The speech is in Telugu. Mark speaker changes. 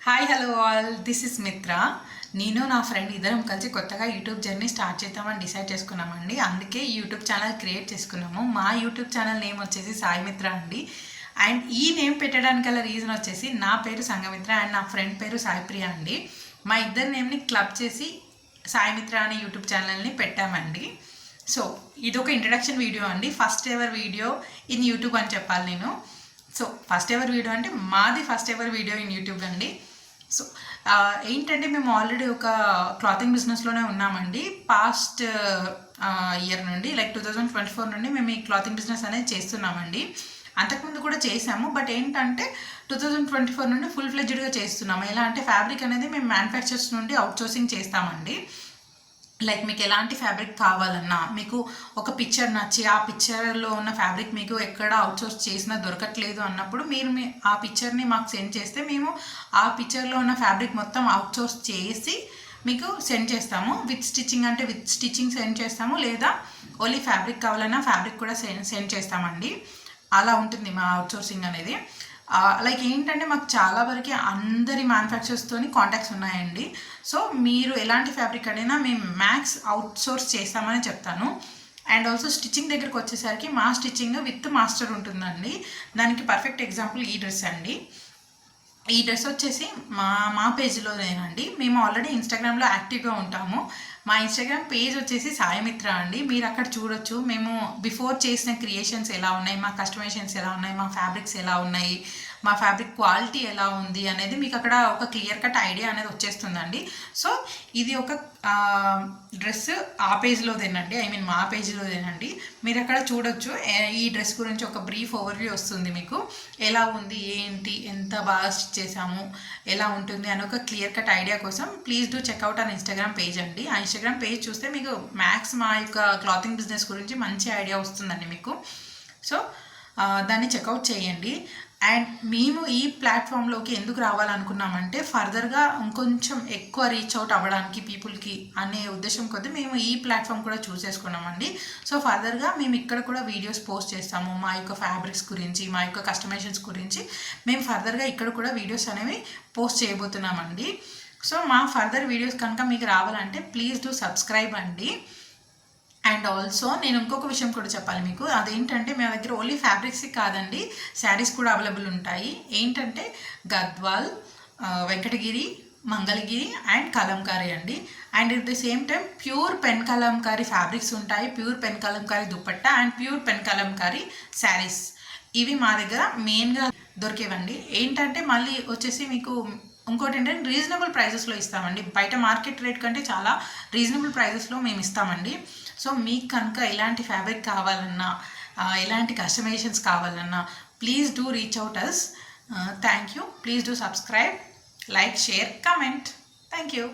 Speaker 1: Hi hello all, this is మిత్ర. నేను నా ఫ్రెండ్ ఇద్దరం కలిసి కొత్తగా యూట్యూబ్ జర్నీ స్టార్ట్ చేద్దామని డిసైడ్ చేసుకున్నామండి. అందుకే యూట్యూబ్ ఛానల్ క్రియేట్ చేసుకున్నాము. మా యూట్యూబ్ ఛానల్ నేమ్ వచ్చేసి సాయి మిత్ర అండి. అండ్ ఈ నేమ్ పెట్టడానికి గల రీజన్ వచ్చేసి నా పేరు సంఘమిత్ర అండ్ నా ఫ్రెండ్ పేరు సాయిప్రియ అండి. మా ఇద్దరు నేమ్ని క్లబ్ చేసి సాయి మిత్ర అనే యూట్యూబ్ ఛానల్ని పెట్టామండి. సో ఇదొక ఇంట్రడక్షన్ వీడియో అండి, first ever video in YouTube అని చెప్పాలి నేను. సో ఫస్ట్ ఎవర్ వీడియో అంటే మాది first ever video in YouTube అండి. సో ఏంటంటే మేము ఆల్రెడీ ఒక క్లాతింగ్ బిజినెస్లోనే ఉన్నామండి. పాస్ట్ ఇయర్ నుండి లైక్ 2024 నుండి మేము ఈ క్లాతింగ్ బిజినెస్ అనేది చేస్తున్నామండి. అంతకుముందు కూడా చేసాము, బట్ ఏంటంటే 2024 నుండి ఫుల్ ఫ్లెడ్జ్డ్గా చేస్తున్నాము. ఎలా అంటే ఫ్యాబ్రిక్ అనేది మేము మ్యానుఫ్యాక్చర్స్ నుండి అవుట్సోర్సింగ్ చేస్తామండి. లైక్ మీకు ఎలాంటి ఫ్యాబ్రిక్ కావాలన్నా, మీకు ఒక పిక్చర్ నచ్చి ఆ పిక్చర్లో ఉన్న ఫ్యాబ్రిక్ మీకు ఎక్కడ అవుట్సోర్స్ చేసినా దొరకట్లేదు అన్నప్పుడు మీరు ఆ పిక్చర్ని మాకు సెండ్ చేస్తే మేము ఆ పిక్చర్లో ఉన్న ఫ్యాబ్రిక్ మొత్తం అవుట్సోర్స్ చేసి మీకు సెండ్ చేస్తాము. విత్ స్టిచ్చింగ్ అంటే విత్ స్టిచ్చింగ్ సెండ్ చేస్తాము, లేదా ఓన్లీ ఫ్యాబ్రిక్ కావాలన్నా ఫ్యాబ్రిక్ కూడా సెండ్ చేస్తామండి. అలా ఉంటుంది మా అవుట్సోర్సింగ్ అనేది. లైక్ ఏంటంటే మాకు చాలా వరకు అందరి మ్యానుఫ్యాక్చర్స్తోని కాంటాక్ట్స్ ఉన్నాయండి. సో మీరు ఎలాంటి ఫ్యాబ్రిక్ అడిగినా మేము మ్యాక్స్ అవుట్సోర్స్ చేస్తామని చెప్తాను. అండ్ ఆల్సో స్టిచ్చింగ్ దగ్గరికి వచ్చేసరికి మా స్టిచ్చింగ్ విత్ మాస్టర్ ఉంటుందండి. దానికి పర్ఫెక్ట్ ఎగ్జాంపుల్ ఈ డ్రెస్ అండి. ఈ డ్రెస్ వచ్చేసి మా పేజ్లోనేనండి. మేము ఆల్రెడీ ఇన్స్టాగ్రామ్లో యాక్టివ్గా ఉంటాము. మా ఇన్స్టాగ్రామ్ పేజ్ వచ్చేసి సాయిమిత్ర అండి. మీరు అక్కడ చూడొచ్చు మేము బిఫోర్ చేసిన క్రియేషన్స్ ఎలా ఉన్నాయి, మా కస్టమైజేషన్స్ ఎలా ఉన్నాయి, మా ఫ్యాబ్రిక్స్ ఎలా ఉన్నాయి, మా ఫ్యాబ్రిక్ క్వాలిటీ ఎలా ఉంది అనేది మీకు అక్కడ ఒక క్లియర్ కట్ ఐడియా అనేది వచ్చేస్తుందండి. సో ఇది ఒక డ్రెస్ ఆ పేజ్లోదేనండి, ఐ మీన్ మా పేజ్లోదేనండి. మీరు అక్కడ చూడొచ్చు. ఈ డ్రెస్ గురించి ఒక బ్రీఫ్ ఓవర్వ్యూ వస్తుంది మీకు. ఎలా ఉంది, ఏంటి, ఎంత బాగా స్టిచ్ చేసాము, ఎలా ఉంటుంది అని ఒక క్లియర్ కట్ ఐడియా కోసం ప్లీజ్ డూ చెక్అవుట్ అని ఇన్స్టాగ్రామ్ పేజ్ అండి. ఆ ఇన్స్టాగ్రామ్ పేజ్ చూస్తే మీకు మ్యాక్స్ మా యొక్క క్లాతింగ్ బిజినెస్ గురించి మంచి ఐడియా వస్తుందండి మీకు. సో దాన్ని చెక్అవుట్ చేయండి. అండ్ మేము ఈ ప్లాట్ఫామ్లోకి ఎందుకు రావాలనుకున్నామంటే ఫర్దర్గా ఇంకొంచెం ఎక్కువ రీచ్ అవుట్ అవ్వడానికి పీపుల్కి అనే ఉద్దేశం కొద్దీ మేము ఈ ప్లాట్ఫామ్ కూడా చూస్ చేసుకున్నామండి. సో ఫర్దర్గా మేము ఇక్కడ కూడా వీడియోస్ పోస్ట్ చేస్తాము. మా యొక్క ఫ్యాబ్రిక్స్ గురించి, మా యొక్క కస్టమైజేషన్స్ గురించి మేము ఫర్దర్గా ఇక్కడ కూడా వీడియోస్ అనేవి పోస్ట్ చేయబోతున్నామండి. సో మా ఫర్దర్ వీడియోస్ కనుక మీకు రావాలంటే ప్లీజ్ డూ సబ్స్క్రైబ్ అండి. అండ్ ఆల్సో నేను ఇంకొక విషయం కూడా చెప్పాలి మీకు. అదేంటంటే మా దగ్గర ఓన్లీ ఫ్యాబ్రిక్స్ కాదండి, శారీస్ కూడా అవైలబుల్ ఉంటాయి. ఏంటంటే గద్వాల్, వెంకటగిరి, మంగళగిరి అండ్ కలంకారీ అండి. And at the same time pure pen Kalamkari fabrics ఉంటాయి, pure pen Kalamkari dupatta and pure pen Kalamkari saris. ఇవి మా దగ్గర మెయిన్గా దొరికేవండి. ఏంటంటే మళ్ళీ వచ్చేసి మీకు ఇంకోటి ఏంటంటే రీజనబుల్ ప్రైజెస్లో ఇస్తామండి. బయట మార్కెట్ రేట్ కంటే చాలా రీజనబుల్ ప్రైజెస్లో మేము ఇస్తామండి. సో మీకు కనుక ఎలాంటి ఫ్యాబ్రిక్ కావాలన్నా, ఎలాంటి కస్టమైజేషన్స్ కావాలన్నా please do reach out us. Thank you. Please do subscribe, like, share, comment. Thank you.